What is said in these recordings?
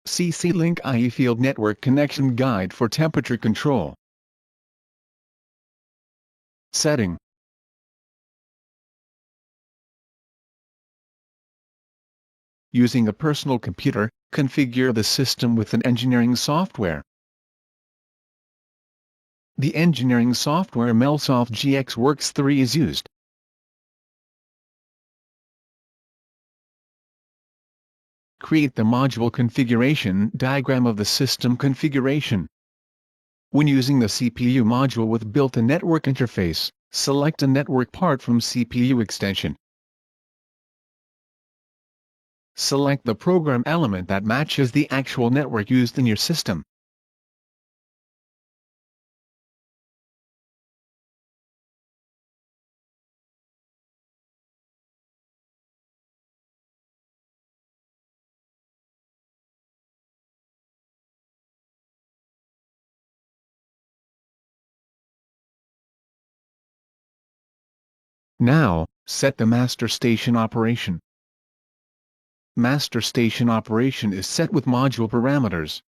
CC-Link IE Field Network Connection Guide for Temperature Control. Setting. Using a personal computer, configure the system with an engineering software. The engineering software MelSoft GXWorks 3 is used. Create the module configuration diagram of the system configuration. When using the CPU module with built-in network interface, select a network part from CPU extension. Select the program element that matches the actual network used in your system. Now, set the master station operation. Master station operation is set with module parameters.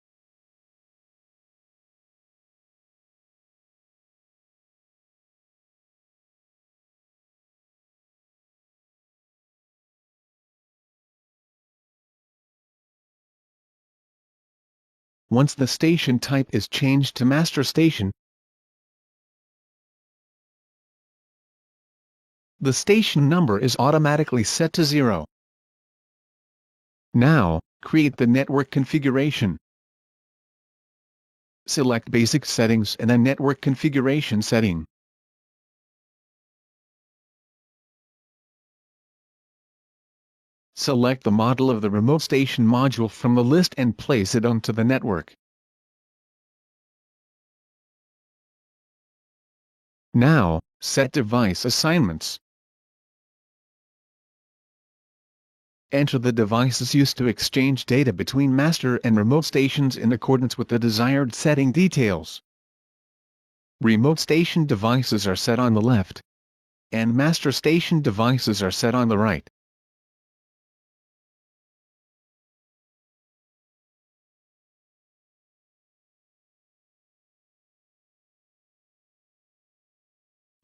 Once the station type is changed to master station, the station number is automatically set to 0. Now, create the network configuration. Select Basic Settings and then Network Configuration setting. Select the model of the remote station module from the list and place it onto the network. Now, set device assignments. Enter the devices used to exchange data between master and remote stations in accordance with the desired setting details. Remote station devices are set on the left, and master station devices are set on the right.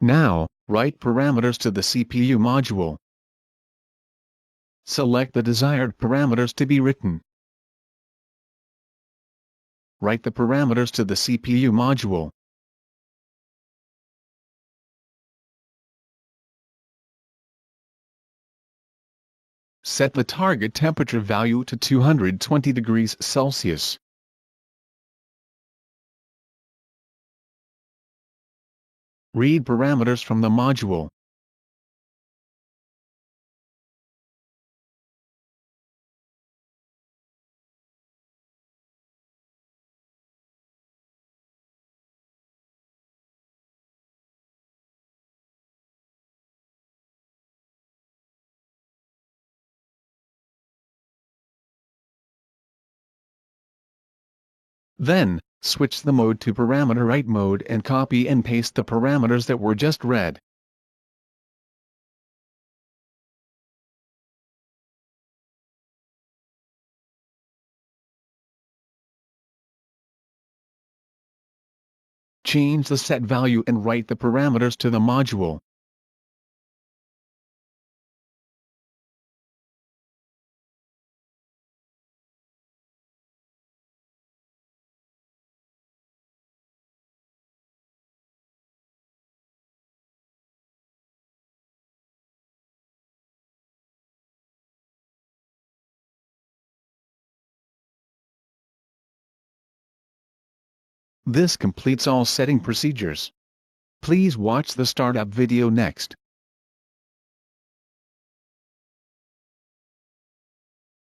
Now, write parameters to the CPU module. Select the desired parameters to be written. Write the parameters to the CPU module. Set the target temperature value to 220 degrees Celsius. Read parameters from the module. Then, switch the mode to parameter write mode and copy and paste the parameters that were just read. Change the set value and write the parameters to the module. This completes all setting procedures. Please watch the startup video next.